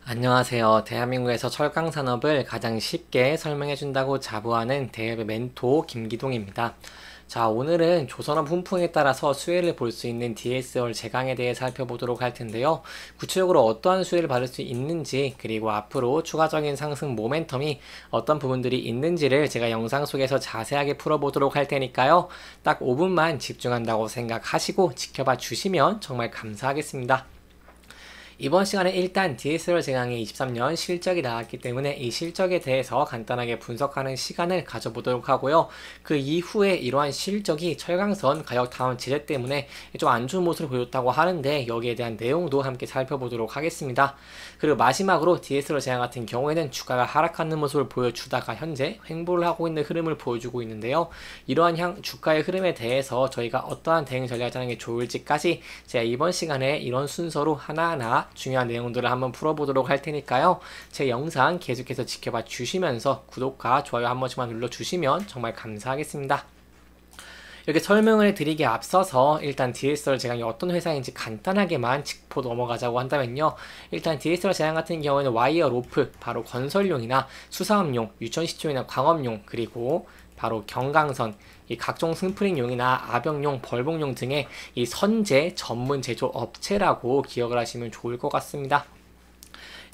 안녕하세요. 대한민국에서 철강 산업을 가장 쉽게 설명해 준다고 자부하는 대협의 멘토 김기동입니다. 자, 오늘은 조선업 훈풍에 따라서 수혜를 볼 수 있는 DSR 제강에 대해 살펴보도록 할 텐데요. 구체적으로 어떠한 수혜를 받을 수 있는지, 그리고 앞으로 추가적인 상승 모멘텀이 어떤 부분들이 있는지를 제가 영상 속에서 자세하게 풀어보도록 할 테니까요. 딱 5분만 집중한다고 생각하시고 지켜봐 주시면 정말 감사하겠습니다. 이번 시간에 일단 DSR 제강의 23년 실적이 나왔기 때문에 이 실적에 대해서 간단하게 분석하는 시간을 가져보도록 하고요. 그 이후에 이러한 실적이 철강선 가격 다운 제재 때문에 좀 안 좋은 모습을 보였다고 하는데 여기에 대한 내용도 함께 살펴보도록 하겠습니다. 그리고 마지막으로 DSR 제강 같은 경우에는 주가가 하락하는 모습을 보여주다가 현재 횡보를 하고 있는 흐름을 보여주고 있는데요. 이러한 주가의 흐름에 대해서 저희가 어떠한 대응 전략을 짜는 게 좋을지까지 제가 이번 시간에 이런 순서로 하나하나 중요한 내용들을 한번 풀어보도록 할 테니까요. 제 영상 계속해서 지켜봐 주시면서 구독과 좋아요 한 번씩만 눌러주시면 정말 감사하겠습니다. 이렇게 설명을 드리기에 앞서서 일단 DSR 제강이 어떤 회사인지 간단하게만 짚고 넘어가자고 한다면요. 일단 DSR 제강 같은 경우에는 와이어 로프, 바로 건설용이나 수사업용, 유천시초이나 광업용, 그리고 바로 경강선, 이 각종 스프링용이나 아병용, 벌봉용 등의 이 선제 전문 제조 업체라고 기억을 하시면 좋을 것 같습니다.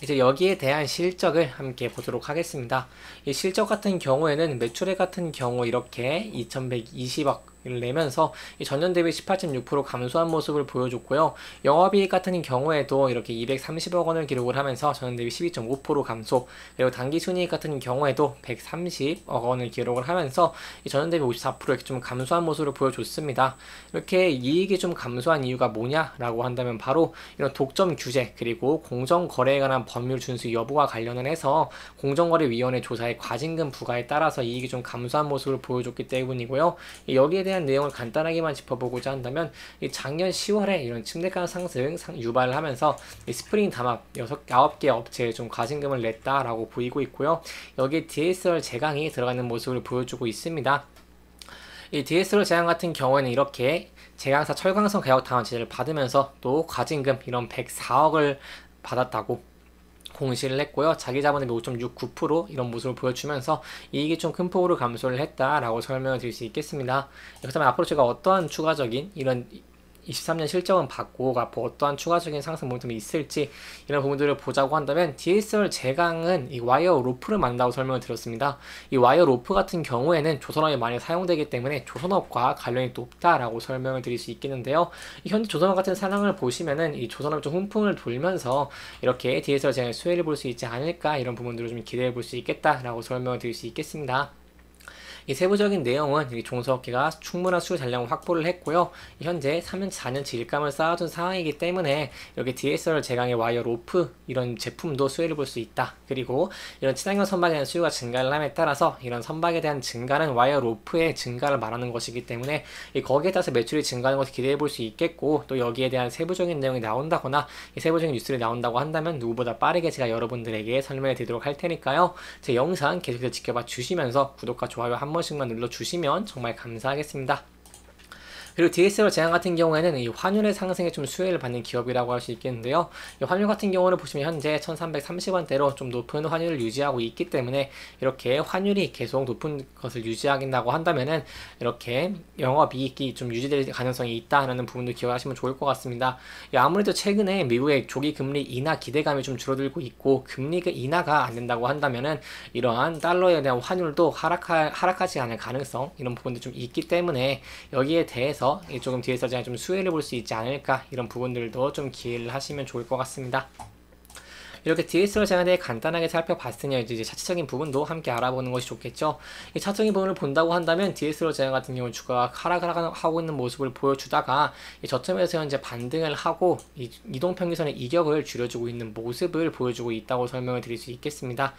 이제 여기에 대한 실적을 함께 보도록 하겠습니다. 이 실적 같은 경우에는 매출액 같은 경우 이렇게 2120억 을 내면서 전년 대비 18.6% 감소한 모습을 보여줬고요. 영업이익 같은 경우에도 이렇게 230억 원을 기록을 하면서 전년 대비 12.5% 감소, 그리고 당기순이익 같은 경우에도 130억 원을 기록을 하면서 전년 대비 54% 이렇게 좀 감소한 모습을 보여줬습니다. 이렇게 이익이 좀 감소한 이유가 뭐냐라고 한다면 바로 이런 독점 규제, 그리고 공정거래에 관한 법률 준수 여부와 관련을 해서 공정거래위원회 조사의 과징금 부과에 따라서 이익이 좀 감소한 모습을 보여줬기 때문이고요. 여기에 대한 내용을 간단하게만 짚어보고자 한다면 작년 10월에 이런 침대가 상승 유발을 하면서 스프링 담합 9개 업체에 좀 과징금을 냈다라고 보이고 있고요. 여기에 DSR 제강이 들어가는 모습을 보여주고 있습니다. 이 DSR 제강 같은 경우에는 이렇게 제강사 철강선 가격 다운 제재를 받으면서 또 과징금 이런 104억을 받았다고 공시를 했고요. 자기 자본의 5.69% 이런 모습을 보여주면서 이익이 좀 큰 폭으로 감소를 했다라고 설명을 드릴 수 있겠습니다. 그렇다면 앞으로 제가 어떠한 추가적인 이런 23년 실적은 받고 앞으로 어떠한 추가적인 상승 모멘텀이 있을지 이런 부분들을 보자고 한다면 DSR 제강은 이 와이어 로프를 만든다고 설명을 드렸습니다. 이 와이어 로프 같은 경우에는 조선업에 많이 사용되기 때문에 조선업과 관련이 높다라고 설명을 드릴 수 있겠는데요. 현재 조선업 같은 상황을 보시면은 이 조선업 좀 훈풍을 돌면서 이렇게 DSR 제강의 수혜를 볼 수 있지 않을까, 이런 부분들을 좀 기대해 볼 수 있겠다라고 설명을 드릴 수 있겠습니다. 이 세부적인 내용은 종소업계가 충분한 수요 잔량을 확보를 했고요. 현재 3년, 4년치 일감을 쌓아둔 상황이기 때문에 이렇게 DSR 제강의 와이어 로프 이런 제품도 수혜를 볼 수 있다. 그리고 이런 친환경 선박에 대한 수요가 증가를 함에 따라서 이런 선박에 대한 증가는 와이어 로프의 증가를 말하는 것이기 때문에 거기에 따라서 매출이 증가하는 것을 기대해 볼 수 있겠고, 또 여기에 대한 세부적인 내용이 나온다거나 세부적인 뉴스를 나온다고 한다면 누구보다 빠르게 제가 여러분들에게 설명해 드리도록 할 테니까요. 제 영상 계속해서 지켜봐 주시면서 구독과 좋아요 한 번씩만 눌러주시면 정말 감사하겠습니다. 그리고 DSR 제강 같은 경우에는 이 환율의 상승에 좀 수혜를 받는 기업이라고 할 수 있겠는데요. 이 환율 같은 경우를 보시면 현재 1330원대로 좀 높은 환율을 유지하고 있기 때문에 이렇게 환율이 계속 높은 것을 유지하긴다고 한다면은 이렇게 영업이익이 좀 유지될 가능성이 있다는 부분도 기억하시면 좋을 것 같습니다. 아무래도 최근에 미국의 조기 금리 인하 기대감이 좀 줄어들고 있고 금리가 인하가 안 된다고 한다면은 이러한 달러에 대한 환율도 하락하지 않을 가능성, 이런 부분도 좀 있기 때문에 여기에 대해서 조금 DSR 제가 좀 수혜를 볼 수 있지 않을까, 이런 부분들도 좀 기회를 하시면 좋을 것 같습니다. 이렇게 DSR 제강에 대해 간단하게 살펴봤으니 이제 차트적인 부분도 함께 알아보는 것이 좋겠죠. 이 차트적인 부분을 본다고 한다면 DSR 제강 같은 경우 주가가 하락하고 있는 모습을 보여주다가 이 저점에서 현재 반등을 하고 이동평균선의 이격을 줄여주고 있는 모습을 보여주고 있다고 설명을 드릴 수 있겠습니다.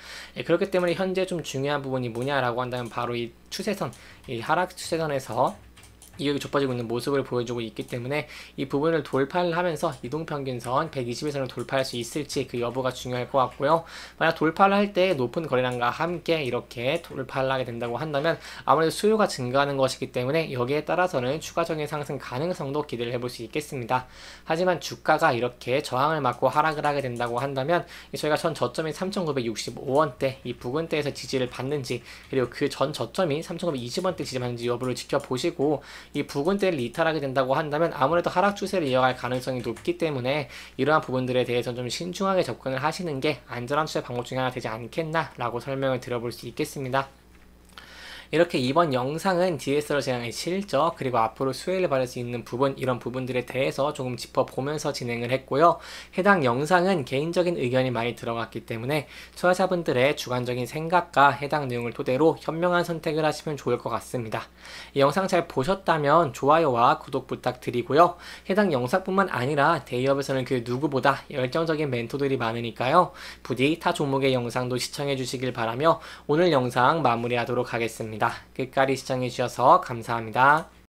그렇기 때문에 현재 좀 중요한 부분이 뭐냐라고 한다면 바로 이 추세선, 이 하락 추세선에서 이격이 좁아지고 있는 모습을 보여주고 있기 때문에 이 부분을 돌파를 하면서 이동평균선 120일선을 돌파할 수 있을지 그 여부가 중요할 것 같고요. 만약 돌파를 할 때 높은 거래량과 함께 이렇게 돌파를 하게 된다고 한다면 아무래도 수요가 증가하는 것이기 때문에 여기에 따라서는 추가적인 상승 가능성도 기대를 해볼 수 있겠습니다. 하지만 주가가 이렇게 저항을 맞고 하락을 하게 된다고 한다면 저희가 전 저점인 3,965원대 이 부근대에서 지지를 받는지, 그리고 그 전 저점이 3,920원대 지지받는지 여부를 지켜보시고 이 부근대를 이탈하게 된다고 한다면 아무래도 하락 추세를 이어갈 가능성이 높기 때문에 이러한 부분들에 대해서 좀 신중하게 접근을 하시는 게 안전한 투자 방법 중에 하나 되지 않겠나라고 설명을 드려볼 수 있겠습니다. 이렇게 이번 영상은 DSR 제한의 실적, 그리고 앞으로 수혜를 받을 수 있는 부분, 이런 부분들에 대해서 조금 짚어보면서 진행을 했고요. 해당 영상은 개인적인 의견이 많이 들어갔기 때문에 투자자분들의 주관적인 생각과 해당 내용을 토대로 현명한 선택을 하시면 좋을 것 같습니다. 이 영상 잘 보셨다면 좋아요와 구독 부탁드리고요. 해당 영상뿐만 아니라 대기업에서는 그 누구보다 열정적인 멘토들이 많으니까요. 부디 타 종목의 영상도 시청해 주시길 바라며 오늘 영상 마무리하도록 하겠습니다. 끝까지 시청해주셔서 감사합니다.